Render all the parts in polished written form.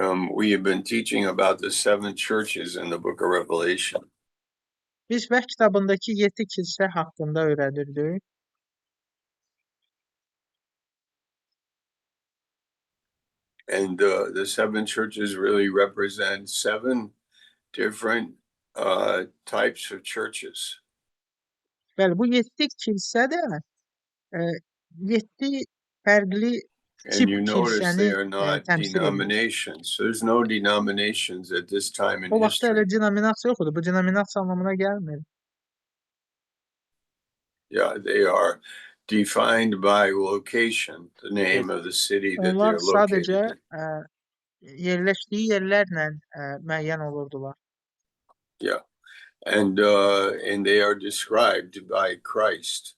We have been teaching about the seven churches in the book of Revelation. Biz Vəh kitabındakı 7 kilsə haqqında öyrənirdik. And the seven churches really represent seven different types of churches. Bəli, bu 7 kilsə də 7 fərqli And tip you notice kilsəni they are not təmsil edir. denominations. There's no denominations at this time in O vaxtda elə history. denominasiya yox idi. Bu denominasiya anlamına gəlmir. Yeah, they are defined by location, the name of the city that Onlar they're located sadəcə in. yerləşdiyi yerlərlə müəyyən olurdular. Yeah, and they are described by Christ.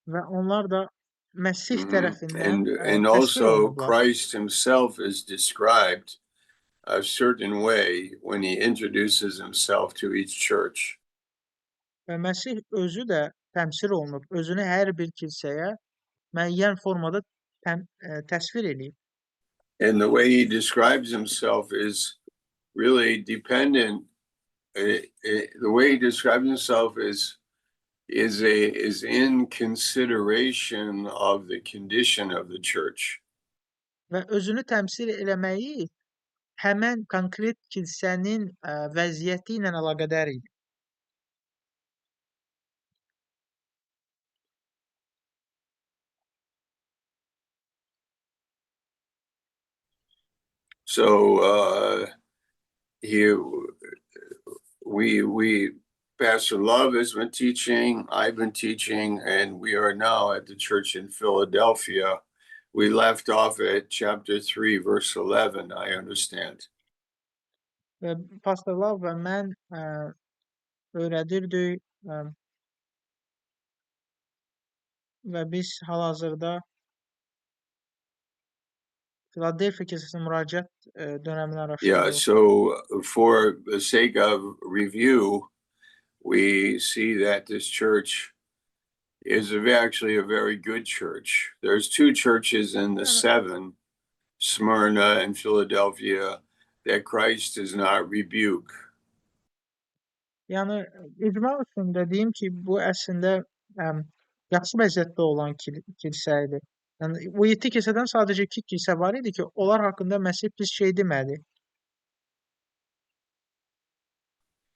Və onlar da Məsih tərəfindən And təsvir also olunublar. Christ himself is described a certain way when he introduces himself to each church. Və Məsih özü də təmsil olunub, özünü hər bir kilsəyə müəyyən formada təsvir eləyib. And the way he describes himself is really dependent. The way he describes himself is in consideration of the condition of the church. Və özünü təmsil eləməyi həmən konkret kilsənin vəziyyəti ilə əlaqədar idi. So we Pastor Love has been teaching, I've been teaching, and we are now at the church in Philadelphia. We left off at chapter 3, verse 11, I understand. Və Pastor Love və mən öyrədirdik və biz hal-hazırda Philadelphia kilsəsinə müraciət dönəmini araşdırırıq. Yeah, so for the sake of review, we see that this church is actually a very good church. There's two churches in the seven, Smyrna and Philadelphia, that Christ does not rebuke. Yəni icma üçün dediyim ki, bu əslində yaxşı vəziyyətdə olan kilsə idi. Yəni bu 7 kilsədən sadəcə 2 kilsə var idi ki, onlar haqqında Məsih pis şey demədi.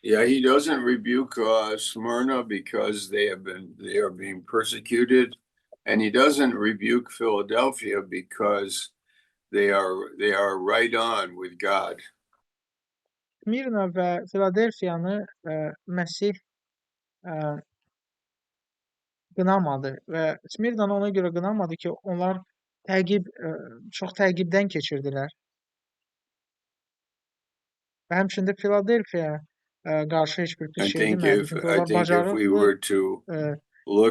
Yeah, he doesn't rebuke Smyrna because they are being persecuted, and he doesn't rebuke Philadelphia because they are right on with God. Smirna və Filadelfiyanı Məsih qınamadı və Smirnanı ona görə qınamadı ki, onlar çox təqibdən keçirdilər. Və həmçində Filadelfiyaya qarşı heç bir pis şey demədi. Çünki onlar bacarıqlı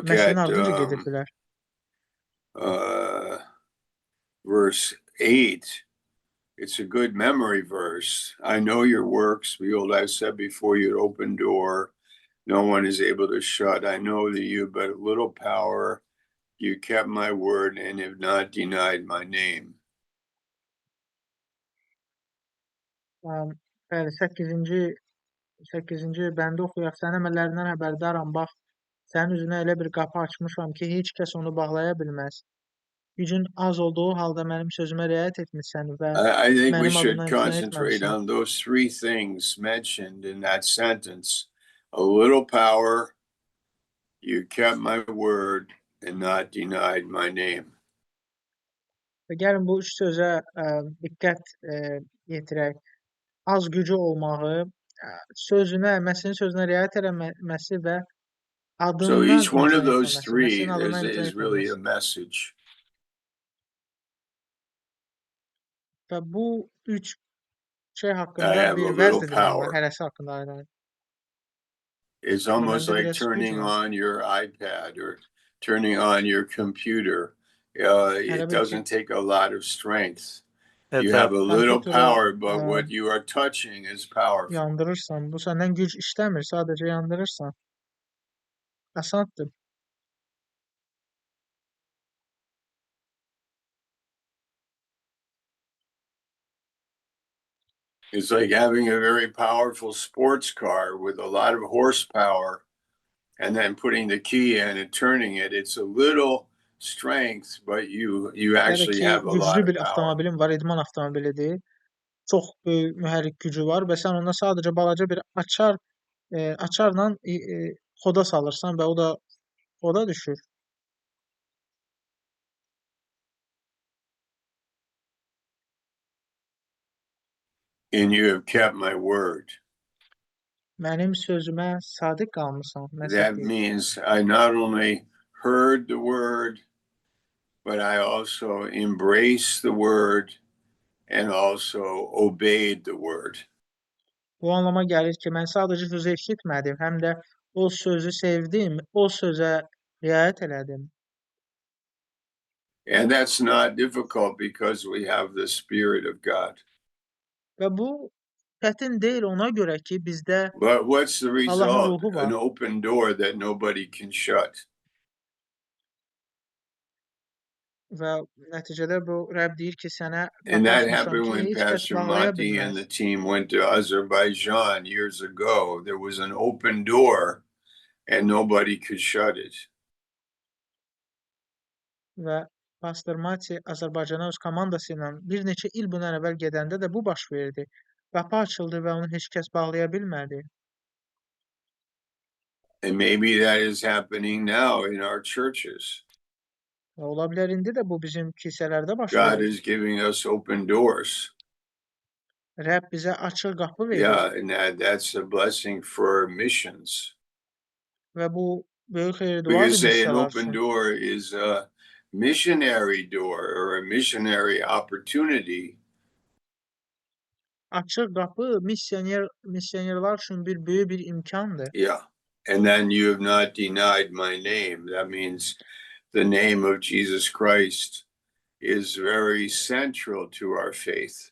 Məsihin ardınca gedirdilər. Verse 8, it's a good memory verse. I know your works. Behold, I've said before you an open door. No one is able to shut. I know that you have but little power. You kept my word and have not denied my name. Bəli, 8-ci bəndə oxuyaq. Sənin əməllərindən xəbərdaram. Bax, sənin üzünə elə bir qapı açmışam ki, heç kəs onu bağlaya bilməz. Gücün az olduğu halda mənim sözümə riayət etmisən və I think we mənim should adımdan imtina concentrate etməmişsən. on those three things mentioned in that sentence. A little power, you kept my word and not denied my name. Və gəlin bu üç sözə diqqət yetirək. Az gücü olmağı, Məsihin sözünə riayət etməsi və So adından each one of imtina those etməməsi. three Məsihin adından imtina is really a etməməsi. message. Və bu üç şey I haqqında have a bir little vəz edirəm power. hərəsi haqqında ayrı-ayrı. It's almost Məndə like biraz güc turning var. on your iPad or turning on your computer. Hələ It bil ki, doesn't take a lot of strength. You have a little kompüteri power, but what you are touching is powerful. yandırırsan, bu səndən güc işləmir, sadəcə yandırırsan. Asandır. It's like having a very powerful sports car with a lot of horsepower and then putting the key in and turning it. It's a little strength, but you Ya da actually ki have a lot güclü of bir power. avtomobilin var, idman avtomobilidir. Çox böyük mühərrik gücü var və sən ona sadəcə balaca bir açarla xoda salırsan və o da xoda düşür. And you have kept my word. Mənim sözümə sadiq qalmısan, That Məsih. means I not only heard the word, but I also embraced the word and also obeyed the word. Bu anlama gəlir ki, mən sadəcə sözü eşitmədim, həm də o sözü sevdim, o sözə riayət elədim. And that's not difficult because we have the Spirit of God. Və bu çətin deyil ona görə ki, bizdə But what's the Allahın result? ruhu var. An open door that nobody can shut. Və nəticədə bu Rəbb deyir ki, sənə And that qapı açmışam happened ki, when heç kəs Pastor bağlaya Mati and bilməz. the team went to Azerbaijan years ago. There was an open door and nobody could shut it. Və Pastor Mati Azərbaycana öz komandası ilə bir neçə il bundan əvvəl gedəndə də bu baş verdi. Qapı açıldı və onu heç kəs bağlaya bilmədi. And maybe that is happening now in our churches. Və ola bilər indi də bu bizim kilsələrdə baş God verir. is giving us open doors. Rəbb bizə açıq qapı verir Yeah, and that's a blessing for missions. və bu böyük We xeyir-duadır can say an missiyalar open üçün. door is a missionary door or a missionary opportunity. Açıq qapı missionerlər üçün bir böyük bir imkandır. Yeah. And then you have not denied my name. That means the name of Jesus Christ is very central to our faith.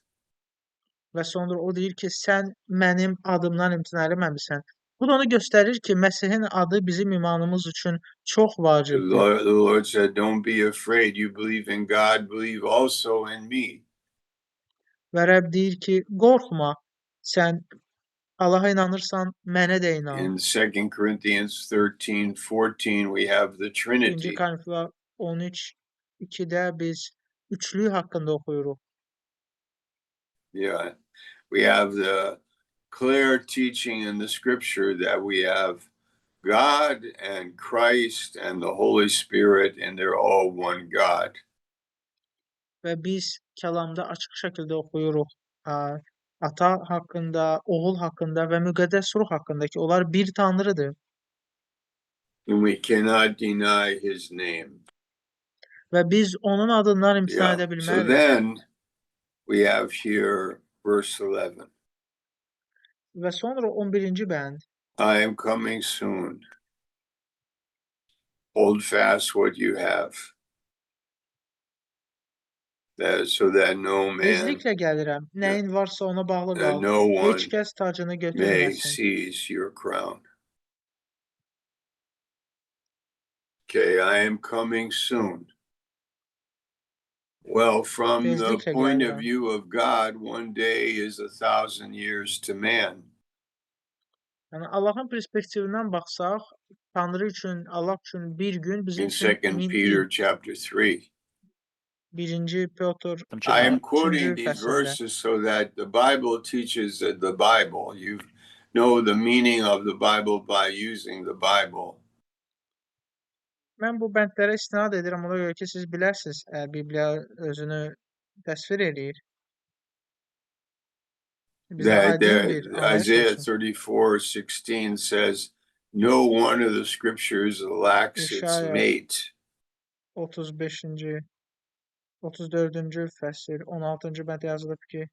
Və sonra o deyir ki, sən mənim adımdan imtina eləməmisən. Bu da onu göstərir ki, Məsihin adı bizim imanımız üçün çox The vacibdir. Lord said, don't be afraid. You believe in God, believe also in me. Və Rəbb deyir ki, qorxma, sən Allaha inanırsan, mənə də inan. In 2 Corinthians 13:14, we have the 2 Trinity. Korinflər 13:2-də biz üçlük haqqında oxuyuruq. Yeah. We have the clear teaching in the scripture that we have God and Christ and the Holy Spirit, and they're all one God. Və biz kəlamda açıq şəkildə oxuyuruq. Ata haqqında, oğul haqqında və müqəddəs ruh haqqında ki, onlar bir tanrıdır. And we cannot deny his name. Və biz onun adından imtina edə So bilmərik. then we have here verse 11. Və sonra 11-ci bənd. I am coming soon. Hold fast what you have. So that no man, Tezliklə gəlirəm. Nəyin varsa ona bağlı qal. no Heç one kəs tacını may götürməsin. seize your crown. Okay, I am coming soon. Well, from the Tezliklə point of gəlirəm. view of God, one day is 1,000 years to man. Yəni Allahın perspektivindən baxsaq, Tanrı üçün, Allah üçün bir gün bizim In üçün 2 1000 Peter il. chapter 3. 1-ci Petr I am 3-cü quoting these fəslində. verses so that the Bible teaches that the Bible, you know the meaning of the Bible by using the Bible. Mən bu bəndlərə istinad edirəm ona görə ki, siz bilərsiniz, Bibliya özünü təsvir eləyir. Bizə That aydın bir anlayış Isaiah olsun. 34:16 says, no one of the scriptures lacks its İşaya mate. 35-ci 34-cü fəsil 16-cı bənd yazılıb ki,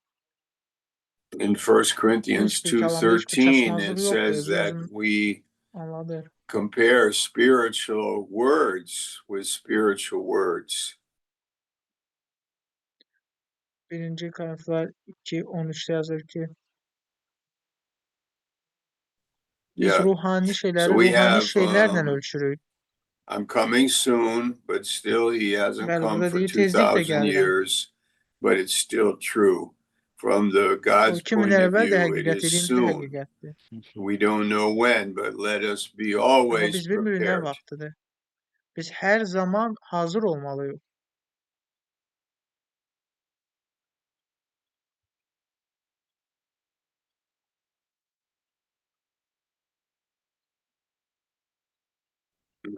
In 1 Corinthians heç bir kəlamda heç bir 2:13 çaşmazlıq it yoxdur. says Özü that özünü we anladır. compare spiritual words with spiritual words. 1-ci Korinflər 2:13-də yazır ki, biz Yeah. ruhani şeyləri So we ruhani have şeylərlə ölçürük. I'm coming soon, but still he hasn't Bəli, come burada for deyir tezliklə 2,000 gəlirəm. years, but it's still true. From the O God's 2000 point il of əvvəl də view, it həqiqət is idi, indi də soon. həqiqətdir. We don't know when, but let us be Amma always biz bilmirik nə prepared. vaxtıdır. Biz hər zaman hazır olmalıyıq.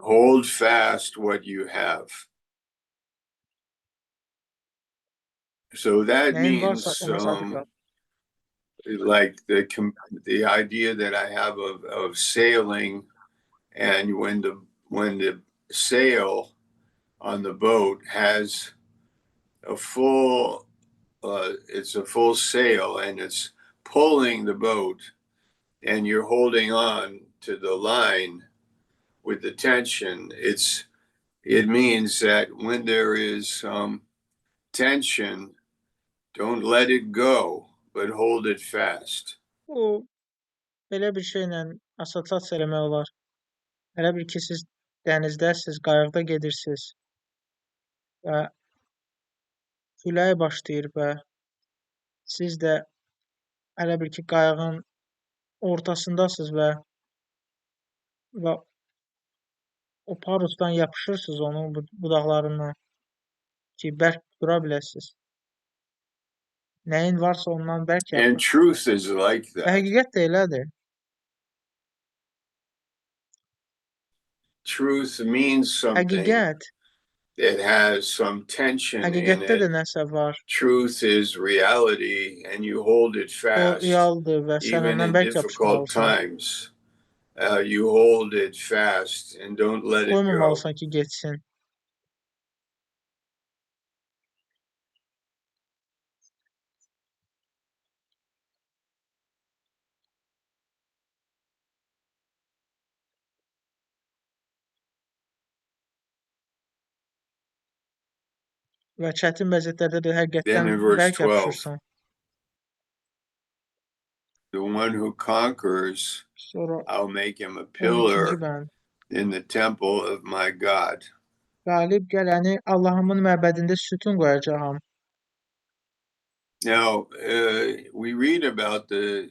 Hold fast what you have. So that Nəyin varsa means ona sadiq qal. like the idea that I have of sailing, and when the sail on the boat has a full it's a full sail and it's pulling the boat, and you're holding on to the line with the tension. It means that when there is tension, don't let it go, but hold it fast. Bu belə bir şeylə assosiasiya eləmək olar. Elə bil ki, siz dənizdəsiz, qayıqda gedirsiniz və külək başlayır və siz də elə bil ki, qayığın ortasındasınız və o parusdan yapışırsınız onun budaqlarından ki, bərk dura biləsiniz. Nəyin varsa ondan bərk And yapış. truth is like Və that. həqiqət də elədir. Truth means something Həqiqət, that has some tension in həqiqətdə də it. nəsə var. Truth is reality, and you hold it O fast, realdır və sən even ondan in bərk difficult yapışmalısan. times. You hold it fast and don't let it go. Qoymamalısan ki, getsin. Və çətin vəziyyətlərdə də Then həqiqətdən in verse bərk 12, yapışırsan. the one who conquers, Sonra I'll make him a 12-ci pillar bənd. in the temple of my God. Qalib gələni Allahımın məbədində sütun qoyacağam. Now, we read about the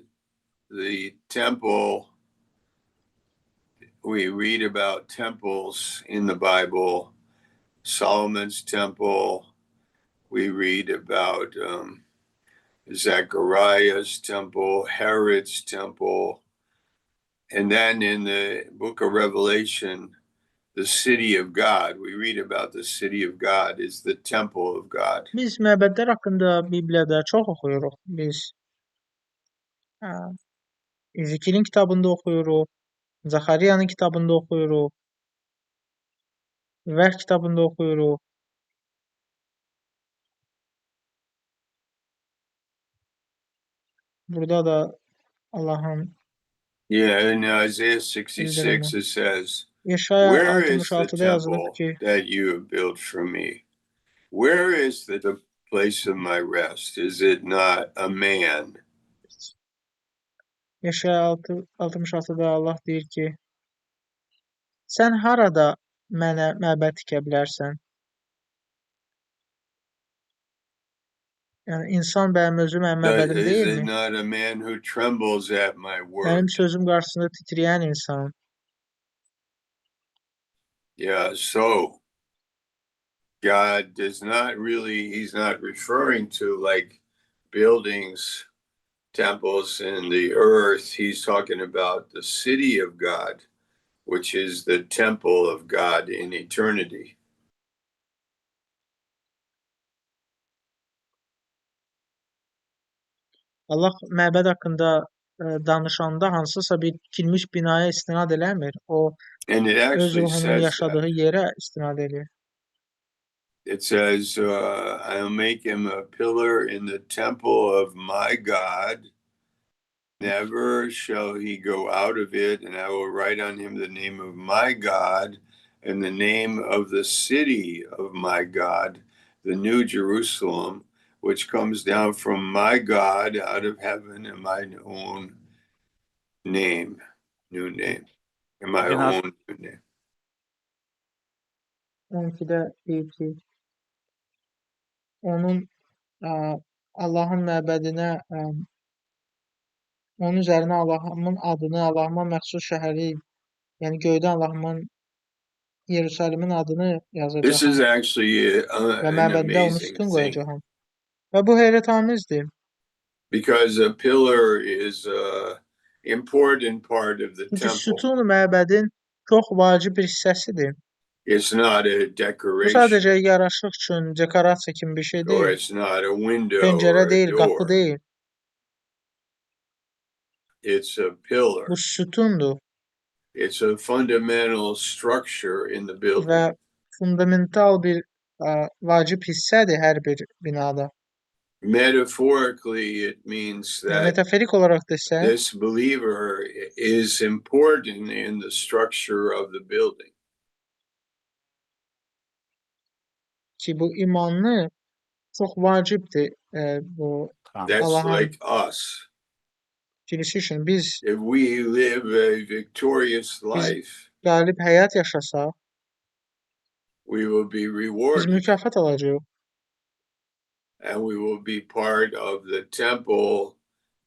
temple. We read about temples in the Bible, Solomon's temple. We read about Zechariah's temple, Herod's temple. And then in the book of Revelation, the city of God, we read about the city of God is the temple of God. Biz məbədlər haqqında Bibliyada çox oxuyuruq. Biz İzikilin kitabında oxuyuruq, Zakariyanın kitabında oxuyuruq, Vəh kitabında oxuyuruq. Burada da Allahın Yeah, in Isaiah 66, bildirimi. it says, Yeşaya where is the 66-da yazılıb temple ki, that you have built for me? Where is the place of my rest? Is it not a man? Yeşaya 66-da Allah deyir ki, sən harada mənə məbəd tikə bilərsən? Yəni insan bəyəm özü mənim məbədim Is it deyilmi? not a man who trembles at my Mənim word? sözüm qarşısında titrəyən insan. Yeah, so God does not really, he's not referring to like buildings, temples in the earth. He's talking about the city of God, which is the temple of God in eternity. Allah məbəd haqqında danışanda hansısa bir tikilmiş binaya istinad eləmir. O And it öz actually ruhunun says yaşadığı that. yerə istinad edir. It says, I'll make him a pillar in the temple of my God. Never shall he go out of it, and I will write on him the name of my God and the name of the city of my God, the New Jerusalem, which comes down from my God out of heaven, and my own name, new name, and my Cenab- own new name. 12-də deyir ki, onun Allahın məbədinə, onun üzərinə Allahımın adını, Allahıma məxsus şəhəri, yəni göydə Allahımın Yerusalimin adını This yazacağam is actually və an məbəddə onu amazing sütun thing qoyacağam. Və bu heyrətamizdir. because a pillar is a important part of the Çünki temple. sütun məbədin çox vacib bir hissəsidir. It's not a Bu decoration sadəcə yaraşıq üçün, dekorasiya kimi bir şey or deyil. it's not a window Pəncərə or a deyil, qapı door. deyil. It's a Bu pillar. sütundur It's a fundamental structure in the və building. fundamental bir vacib hissədir hər bir binada. Metaphorically, it means Yəni that metaforik olaraq desək, this believer is important in the structure of the building. ki bu imanlı çox vacibdir bu That's Allahın like us. kilisi üçün. Biz If we live a victorious life, qalib həyat yaşasaq, we will be biz rewarded mükafat alacağıq and we will be part of the temple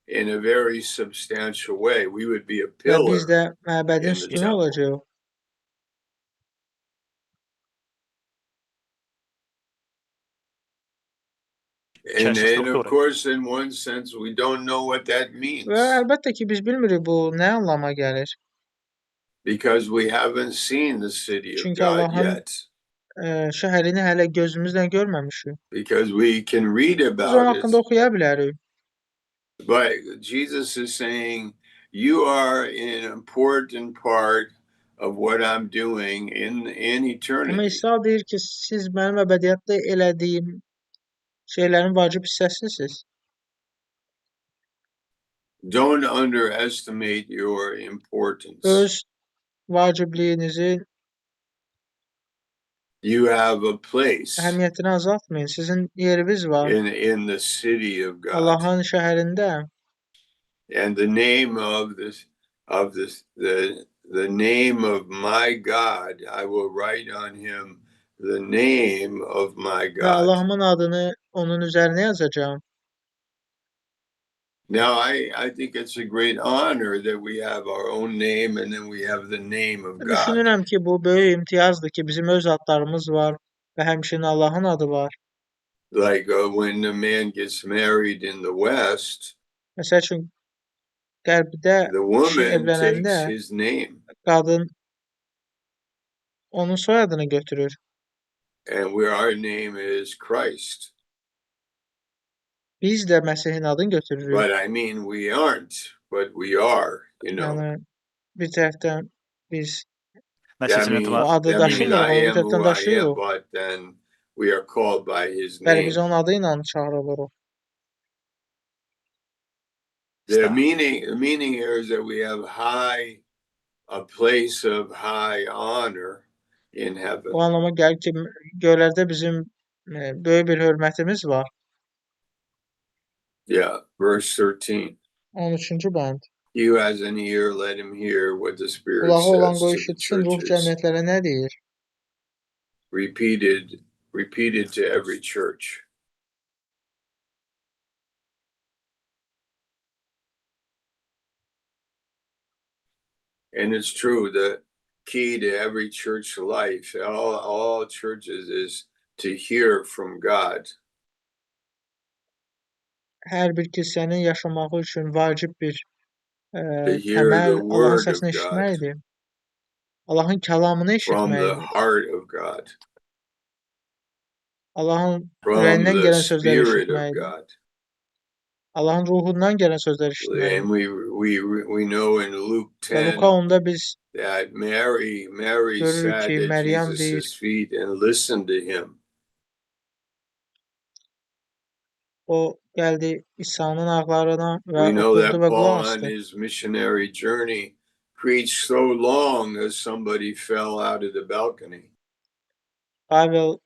in a very substantial way. We would be a və biz pillar də məbədin in the sütunu temple. olacağıq. And of course, in one sense, we don't know what that means Və əlbəttə ki, biz bilmirik bu nə anlama gəlir. because we haven't seen the city of Çünki God Allahın yet. şəhərini hələ gözümüzlə görməmişik. Because we can read Biz onun about it, haqqında oxuya bilərik. but Jesus is saying, you are an important part of what I'm doing in Amma eternity. İsa deyir ki, siz mənim əbədiyyatda elədiyim şeylərin vacib hissəsisiniz. Don't underestimate your importance. Öz vacibliyinizi, You have a place əhəmiyyətini azaltmayın. Sizin yeriniz var in the city of God. Allahın şəhərində. And the name of the name of my God, I will write on him the name of my Və God. Allahımın adını onun üzərinə yazacağam. Now, I think it's a great honor that we have our own name and then we have the name of God. Düşünürəm ki, bu böyük imtiyazdır ki, bizim öz adlarımız var və həmçinin Allahın adı var. Like when a man gets married in the West, Məsəl üçün, qərbdə the kişi woman evlənəndə takes his name. qadın onun soyadını götürür. And where our name is Christ. Biz də Məsihin adını götürürük. But I mean, we aren't, but we are, you know. Yəni bir tərəfdən biz That means, o adı that means daşımırıq, I onu bir am who tərəfdən I am, daşıyırıq. but then we are called by his Bəli, name. biz onun adı ilə çağırılırıq. The meaning here is that we have a place of high honor in heaven. O anlama gəlir ki, göylərdə bizim böyük bir hörmətimiz var. Yeah, verse 13. 13-cü bənd. He who has an ear, let him hear what the Spirit Qulağı olan says qoy to the eşitsin, ruh churches. cəmiyyətlərə nə deyir? Repeated to every church. And it's true, the key to every church life, all churches, is to hear from God. Hər bir kilsənin yaşamağı üçün vacib bir To hear təməl the Allahın word səsini of God eşitməkdir. Allahın kəlamını from the eşitməkdir. heart of God, Allahın from ürəyindən the gələn sözləri Spirit of eşitməkdir. God. Allahın ruhundan gələn sözləri eşitməkdir. And we know in Luke Və 10 Luka 10-da biz that Mary görürük sat ki, at Məryəm deyir, Jesus' feet and listened to him. o gəldi İsa'nın ayaqlarına və We know oturdu that və Paul qulaq on asdı. his missionary journey preached so long as somebody fell out of the balcony. Pavel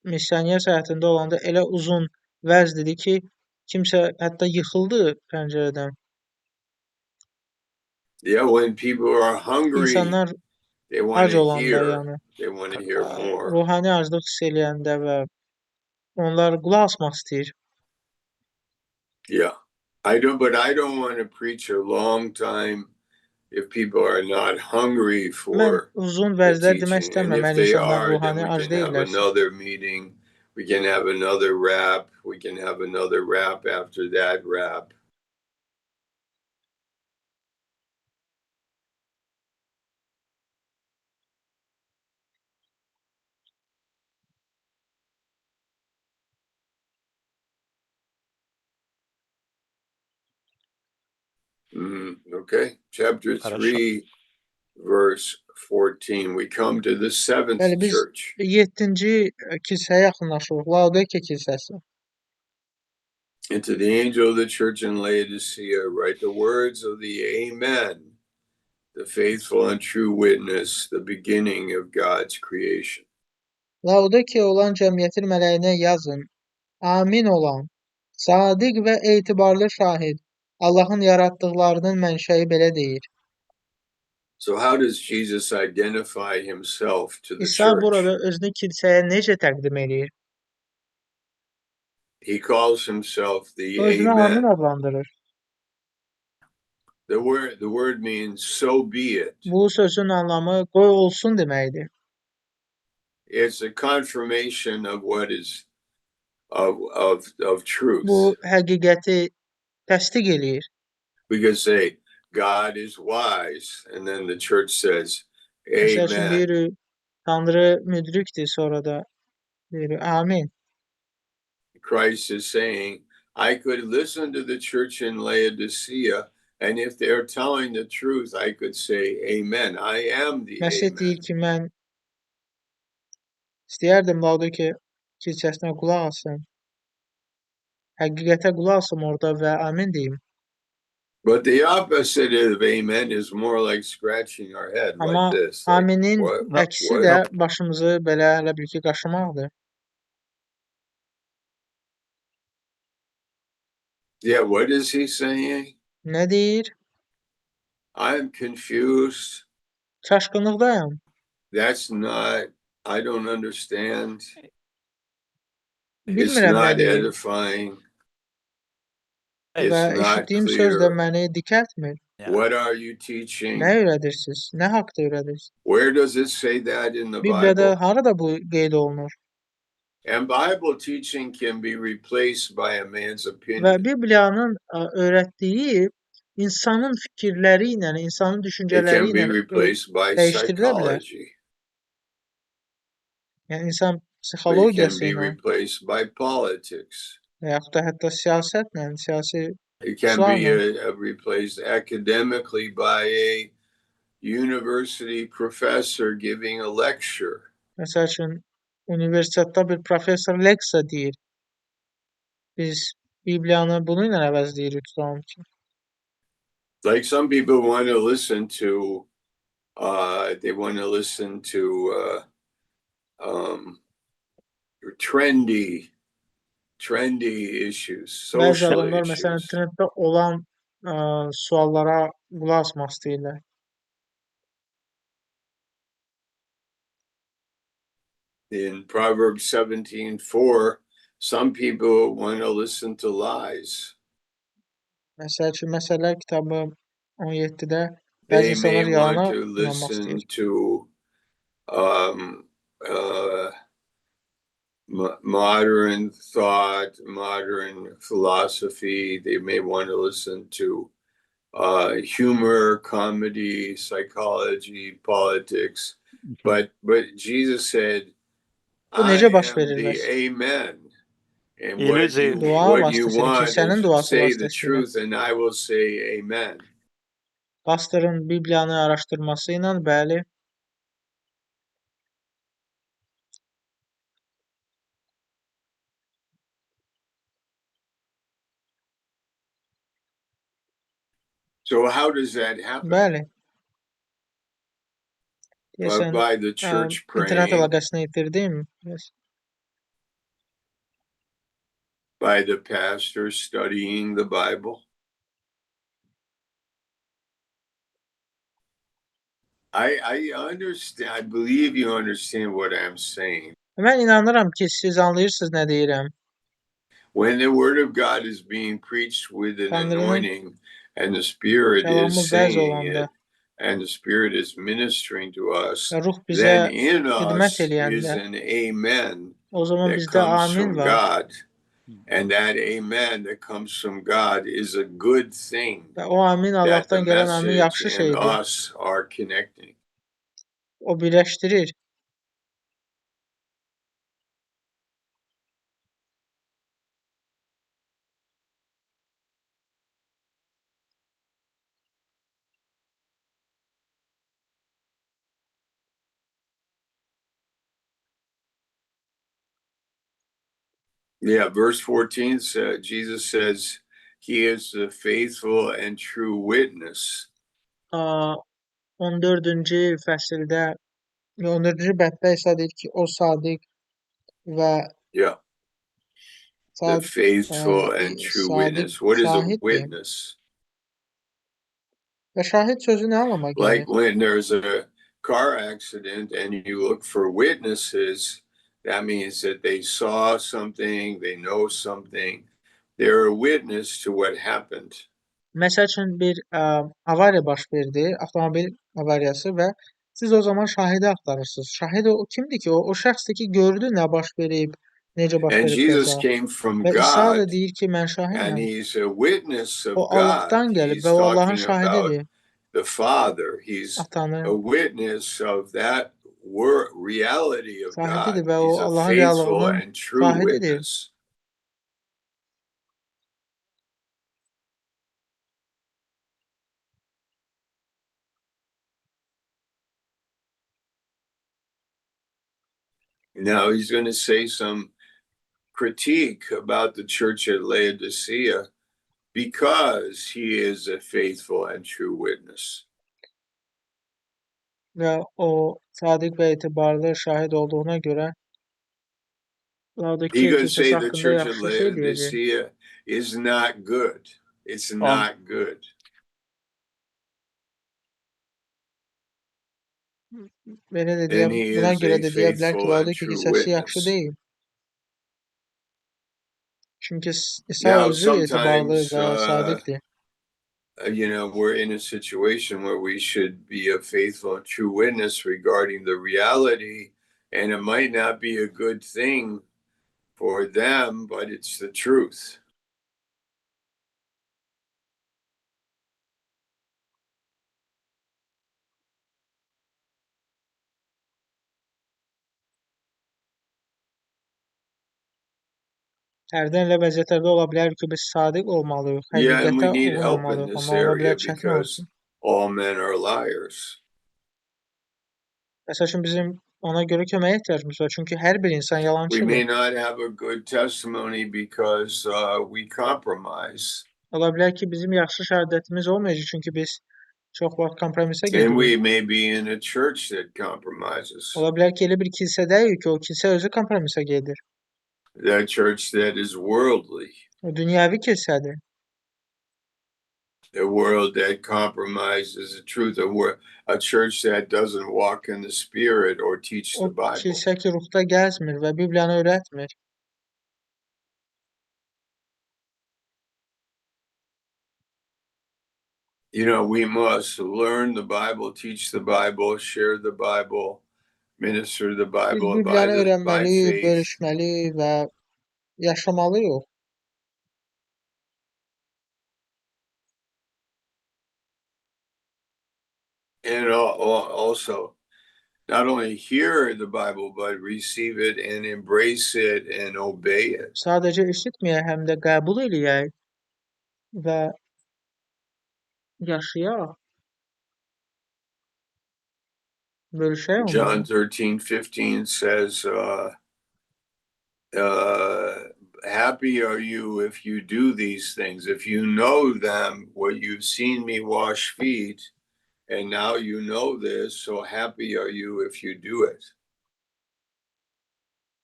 missioner səyahətində olanda elə uzun vəz dedi ki, kimsə hətta yıxıldı pəncərədən. Yeah, when people are hungry, İnsanlar they want ac to olanda, hear. yəni They want to hear more. ruhani aclıq hiss eləyəndə və onlar qulaq asmaq istəyir. Yeah. But I don't want to preach a long time if people are not hungry Mən for uzun the vərzlər demək teaching. And if istəmirəm, əgər they insanlar are, then ruhani we ac can have deyillərsə. another meeting. We can have another wrap. We can have another wrap after that wrap. Okay. Chapter Хорошо. 3, verse 14. We come to the seventh Bəli, biz church. 7-ci kilsəyə yaxınlaşırıq. Laodikiya kilsəsi. And to the angel of the church in Laodicea, write the words of the Amen, the faithful and true witness, the beginning of God's creation. Laodikiya olan cəmiyyətin mələyinə yazın. Amin olan, sadiq və etibarlı şahid. Allahın yaratdıqlarının mənşəyi belə deyir. So how does Jesus identify himself to the İsa church? burada özünü kilsəyə necə təqdim edir? He calls himself the Özünü Amin Amen. adlandırır. The word means so be it. Bu sözün anlamı qoy olsun deməkdir. It's a confirmation of what is of truth. Bu həqiqəti təsdiq eləyir. We could say God is wise, and then the church says Məsəl üçün Amen. deyirik, Tanrı müdrikdir, sonra da deyirik, Amin. Christ is saying, I could listen to the church in Laodicea, and if they're telling the truth, I could say Amen. I am the Məsih deyir Amen. ki, mən istəyərdim Laodikiya kilsəsinə qulaq asım. Həqiqətə qulaq asım orada və Amin deyim. But the opposite of Amen is more like scratching our head Amma like this. Like, Aminin what? əksi də başımızı belə elə bil ki, qaşımaqdır. Yeah, what is he saying? Nə deyir? I'm confused. Çaşqınlıqdayam. That's not, I don't understand. It's Bilmirəm nə not deyir. edifying. Və It's not eşitdiyim söz də clear. məni dikəltmir. Yeah. What are you teaching? Nə öyrədirsiniz? Nə haqda öyrədirsiniz? Where does it say that in the Bibliyada Bible? harada bu qeyd olunur? And Bible teaching can be replaced by a man's Və opinion. Bibliyanın öyrətdiyi insanın fikirləri ilə, insanın It düşüncələri can be ilə replaced by dəyişdirilə bilər. psychology. Yəni insan It can psixologiyası be ilə replaced by politics. və yaxud da hətta siyasətlə, siyasi It can be işlərlə, replaced academically by a university professor giving a lecture. məsəl üçün universitetdə bir professor leksiya deyir. Biz Bibliyanı bunu ilə əvəzləyirik tutalım ki. Like some people want to listen to, they want to listen to trendy issues, Bəzi social adamlar məsələn issues. trenddə olan suallara qulaq asmaq istəyirlər. In Proverbs 17:4, some people want to listen to lies. Məsəl üçün Məsəllər kitabı 17-də bəzi They may insanlar want yalana to inanmaq listen istəyir. to modern thought, modern philosophy. They may want to listen to humor, comedy, psychology, politics. But Jesus said, Bu I necə baş am verir the bəs? Amen. And İllüziya. Dua what you vasitəsilə, want kilsənin is duası say the vasitəsilə. truth, and I will say Amen. Pastorun Bibliyanı araşdırması ilə, bəli, So how does that happen? bəli. Deyəsən, By the church internet praying, əlaqəsini itirdim. Yes. by the pastor studying the Bible. I understand. I believe you understand what I'm saying. Mən inanıram ki, siz anlayırsınız nə deyirəm. When the word of God is being preached with an Tanrı'nın anointing and the Spirit kəlamı is vəz saying olanda it and the Spirit is ministering to us, və ruh bizə then in xidmət us is eləyəndə, an amen o zaman that bizdə comes amin from var God. And that amen that comes from God is a good thing və o amin that the Allahdan gələn amin message yaxşı and şeydir. us are connecting. O birləşdirir. Yeah, verse 14 says, Jesus says, He is the faithful and true witness. 14-cü fəsildə, 14-cü bəddə İsa deyir ki, o sadiq və Yeah, the faithful and true sadiq witness. What is a şahiddir. witness? Və şahid sözü nə anlama Like gəlir? when there's a car accident and you look for witnesses, that means that they saw something, they know something, they're a witness to what happened. Məsəl üçün bir avariya baş verdi, avtomobil avariyası və siz o zaman şahidi axtarırsınız. Şahid o kimdir ki? O şəxsdir ki, gördü nə baş verib, necə baş And verib Jesus qəza. came from Və İsa da God, deyir ki, mən and şahidəm. he's a witness O of God. Allahdan gəlib He's və o Allahın talking about şahididir. the Father. He's Atanın a witness of that reality of God. şahididir və o He's a Allahın faithful reallığının and true şahididir. witness. Now he's going to say some critique about the church at Laodicea because he is a faithful and true witness. Və o sadiq və etibarlı şahid olduğuna görə He Laodikiya could kilsəsi say the haqqında church at yaxşı şey deyəcək. Laodicea is not good. It's not good. Belə də And he buna is görə a də deyə bilər ki, faithful and Laodikiya true kilsəsi yaxşı witness. deyil. Çünki İsa Now, özü etibarlı sometimes, və sadiqdir. we're in a situation where we should be a faithful and true witness regarding the reality, and it might not be a good thing for them, but it's the truth. Hərdən elə vəziyyətlərdə ola bilər ki, biz sadiq olmalıyıq, Yeah, and we həqiqətə need uyğun help in olmalıyıq, this amma ola area bilər çətin because olsun. all men are liars. Məsəl üçün bizim ona görə köməyə ehtiyacımız var. Çünki hər bir insan We may yalançıdır. not have a good testimony because we compromise. Ola bilər ki, bizim yaxşı şəhadətimiz olmayacaq, çünki biz çox vaxt kompromisə And we gedirik. may be in a church that compromises. Ola bilər ki, elə bir kilsədəyik ki, o kilsə özü kompromisə gedir. That church that is worldly. O dünyəvi kilsədir. A world that compromises the truth, a church that doesn't walk in the Spirit or teach O the Bible. kilsə ki, ruhda gəzmir və Bibliyanı öyrətmir. We must learn the Bible, teach the Bible, share the Bible, minister the Biz Bible Bibliyanı by öyrənməli, faith. bölüşməli və yaşamalıyıq. And also, not only hear the Bible, but receive it and embrace it and obey it. Sadəcə eşitməyək, həm də qəbul eləyək və yaşayaq. Bölüşək John onları. 13:15 says, happy are you if you do these things. If you know them, what you've seen me wash feet, and now you know this, so happy are you if you do it.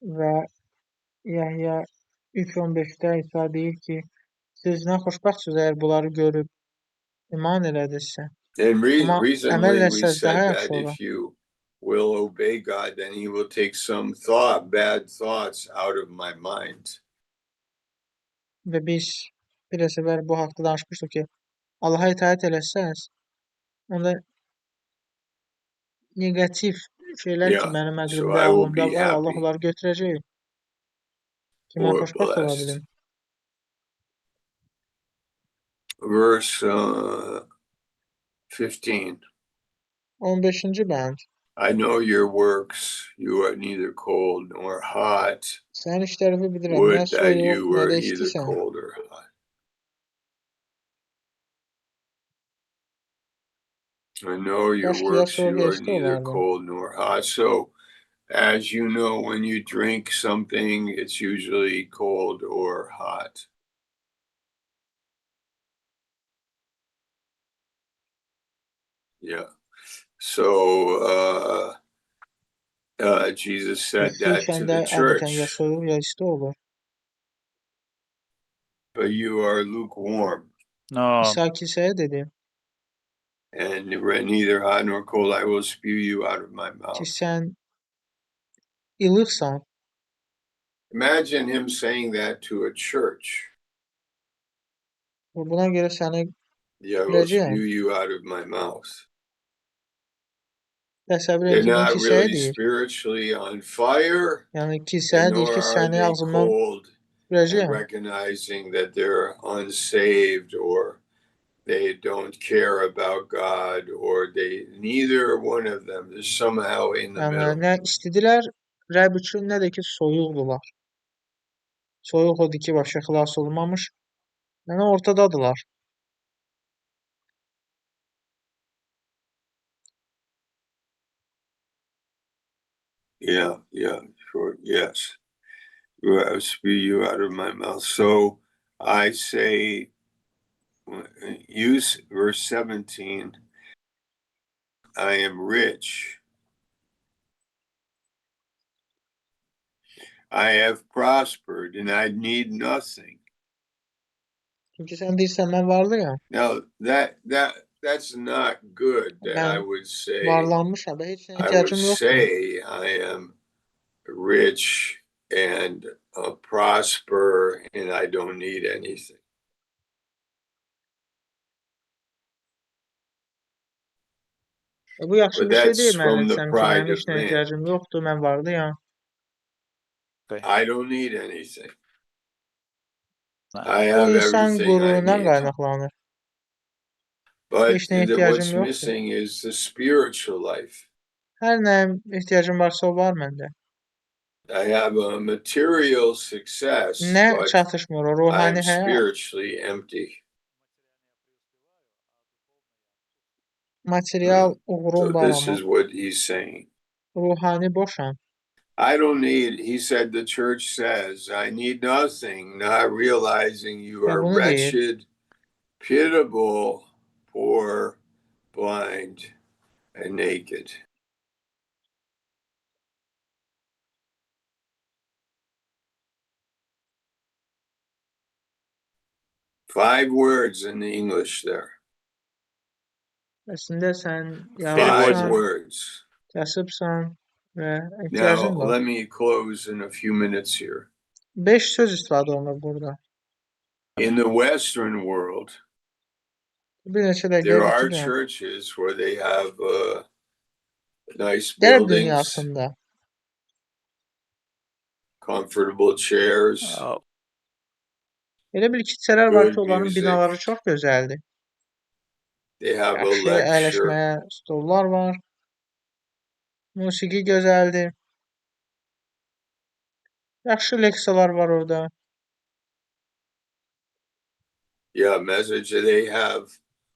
Və Yəhya 3:15-də İsa deyir ki, siz nə xoşbəxtsiniz əgər bunları görüb iman elədinizsə. And Amma recently əməl we etsəz daha said yaxşı that olar. if you will obey God, then He will take some bad thoughts out of my mind. və biz bir səfər bu haqda danışmışdıq ki, Allaha itaət eləsəz, onda neqativ şeylər ki, Yeah. mənim So əqlimdə, I will ağlımda be var, Allah happy onları götürəcək ki, mən or xoşbəxt ola blessed. bilim. Verse 15. 15-ci bənd. I know your works. You are neither cold nor hot. Sənin işlərini bilirəm, nə Would that soyuq, you nə were də either istisən. cold or hot. I know your Kaş ki, ya works. soyuq, You ya are isti neither olardın. cold nor hot. So, as you know, when you drink something, it's usually cold or hot. Yeah. So, Jesus said Su that to içəndə, the əmirkən ya church, soyuq, ya isti olur. but you are lukewarm No, İsa kilsəyə dedi and neither hot nor cold. I will spew you out of my ki, mouth. sən ilıqsan. Imagine him saying that to a church. Və buna görə səni Yeah, I will biləcəyəm. spew you out of my mouth. Təsəvvür They're edin ki, bunu not kilsəyə really deyir. spiritually on fire, Yəni kilsəyə and deyir nor ki, are səni they ağzımdan cold and biləcəyəm. recognizing that they're unsaved or they don't care about God or neither one of them is somehow in the Yəni middle. nə istidirlər Rəbb üçün, nə də ki, soyuqdular. Soyuq odur ki, başa xilas olmamış. Yəni ortadadılar. Yeah, sure, yes. I will spew you out of my mouth. So I say, use verse 17. I am rich. I have prospered and I need nothing. Çünki sən deyirsən, mən varlıyam. Now that's not good that I Mən would say. varlanmışam və heç nəyə I would ehtiyacım yoxdur. say I am rich and prosper and I don't need anything. Bu yaxşı But bir şey that's deyil mən from the desəm ki, pride mənim heç of nəyə man. ehtiyacım yoxdur, mən varlıyam. I don't need anything. no. I Bu have insan everything I qürurundan need. qaynaqlanır. But Heç nəyə ehtiyacım what's yoxdur. missing is the spiritual life. Hər nəyə ehtiyacım varsa o var məndə. I have a material success, Nə but çatışmır o I'm ruhani həyat. spiritually empty. Material uğurum So var this amma is what he's saying. ruhani boşam. I don't need, he said, the church says, I need nothing, not realizing you Və are bunu deyir. wretched, pitiable, poor, blind, and naked. Five words in the English there. Əslində sən Five yazıbsan, words. kasıbsan və ehtiyacın Now, var. let me close in a few minutes here. 5 söz istifadə olunur burada. In the Western world, Bir neçə dəqiqə there are bitirirəm. churches where they have nice Qərb buildings, dünyasında comfortable chairs, Oh, elə bir kilsələr var ki, good onların music. binaları çox gözəldir. They have a Yaxşı lecture. əyləşməyə stollar var. Musiqi gözəldir. Yaxşı leksiyalar var orada. Yeah, message. They have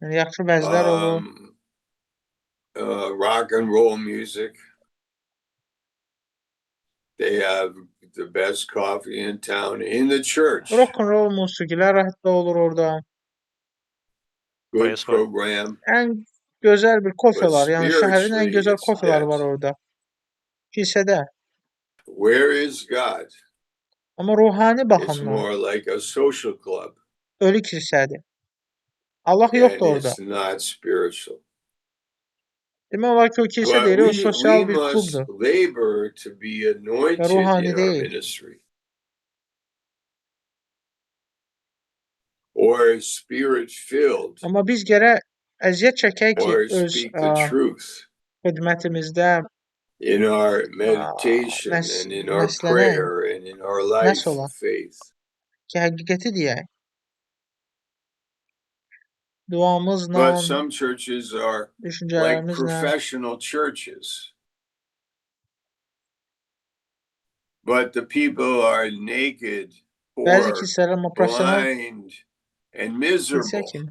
Yəni yaxşı vəzlər olur. rock and roll music. They have the best coffee in town in the church. Rock and roll musiqilər hətta olur orada. Good Praise God. program. Ən gözəl bir kofe But var. Yəni şəhərin ən spiritually, gözəl it's kofeleri dead. var orada. Kilsədə. Where is God? Amma ruhani It's baxımdan more like a social club, ölü kilsədir. Allah and yoxdur orada. it's not spiritual. Demək olar ki, o kilsə But deyil, o we sosial bir must klubdur. labor to be anointed ruhani in our değil. ministry. or spirit filled Amma biz gərək əziyyət çəkək ki, or öz speak the truth xidmətimizdə in our meditation and in our məslənək, prayer and in our life nəsə of olaq faith. ki, həqiqəti deyək. Duamızla, But some churches are like düşüncələrimizlə. professional churches. But the people are naked, Bəzi poor, kilsələr amma professional blind, and kilsə miserable. kimi.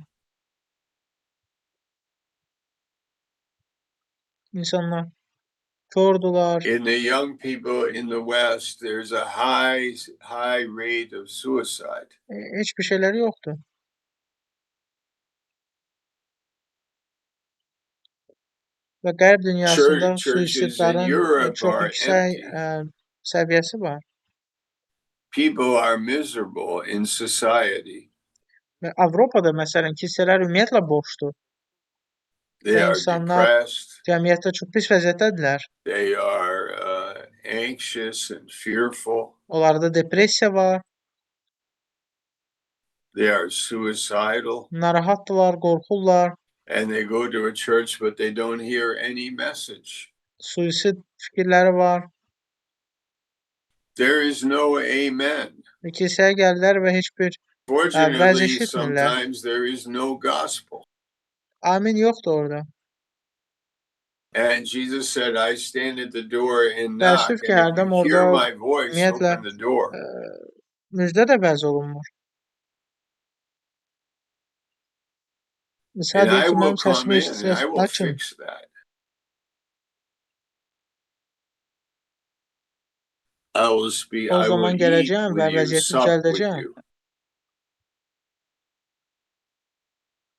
İnsanlar kordular. In the young people in the West, there's a high rate of suicide. Heç bir şeyləri yoxdur. Və qərb dünyasında Churches in suisidlərin Europe çox are yüksək empty. səviyyəsi var. People are miserable in society. Və Avropada məsələn kilsələr ümumiyyətlə boşdur They və are insanlar depressed. cəmiyyətdə çox pis vəziyyətdədirlər. They are anxious and fearful. Onlarda depressiya var, They are suicidal. narahatdılar, qorxurlar, And they go to a church, but they don't hear any message. suisid fikirləri var. There is no amen. Və kilsəyə gəlirlər və heç bir vəz Fortunately, eşitmirlər. sometimes there is no gospel. Amin yoxdur orada. And Jesus said, I stand at the door and knock. Təəssüf ki, And if hərdən you hear orada my voice, ümumiyyətlə open the door. müjdə də vəz olunmur. İsa And deyir I ki, will mənim come səsimi in and I will eşitsəz, fix that. I will speak, o I will zaman eat gələcəm və with you, vəziyyəti sup with düzəldəcəm. you.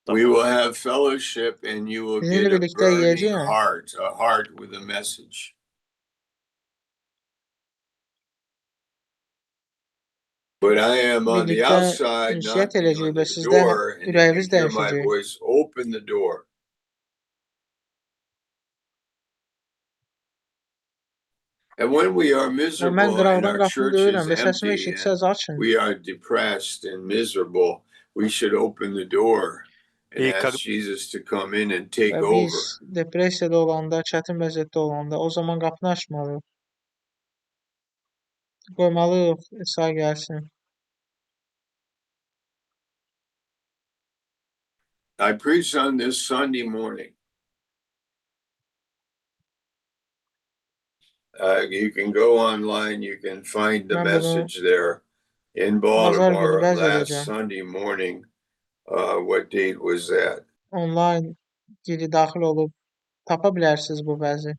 We will have fellowship and you will Sizinlə get a birlikdə burning yeyəcəyəm. heart, a heart with a message. But I am on the Birlikdə outside ünsiyyət knocking edəcəyik on və the sizdə door, and if you ürəyiniz hear my dəyişəcək. voice, open the door. And when we are Və mən miserable and qıraqdan our qapını church is döyürəm və səsimi empty eşitsəz, and açın. we are depressed and miserable, we should open the door and И ask как Jesus to come in and take Və biz over. depressiyada olanda, çətin vəziyyətdə olanda, o zaman qapını açmalıyıq. Qoymalıyıq İsa gəlsin. I preached on this Sunday morning. You can go online, you can find the Mən bunu message there in bazar günü Baltimore vəz last edəcəm. Sunday morning. What date was that? Onlayn geri daxil olub tapa bilərsiniz bu vəzi.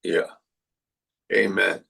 Yeah. Amen.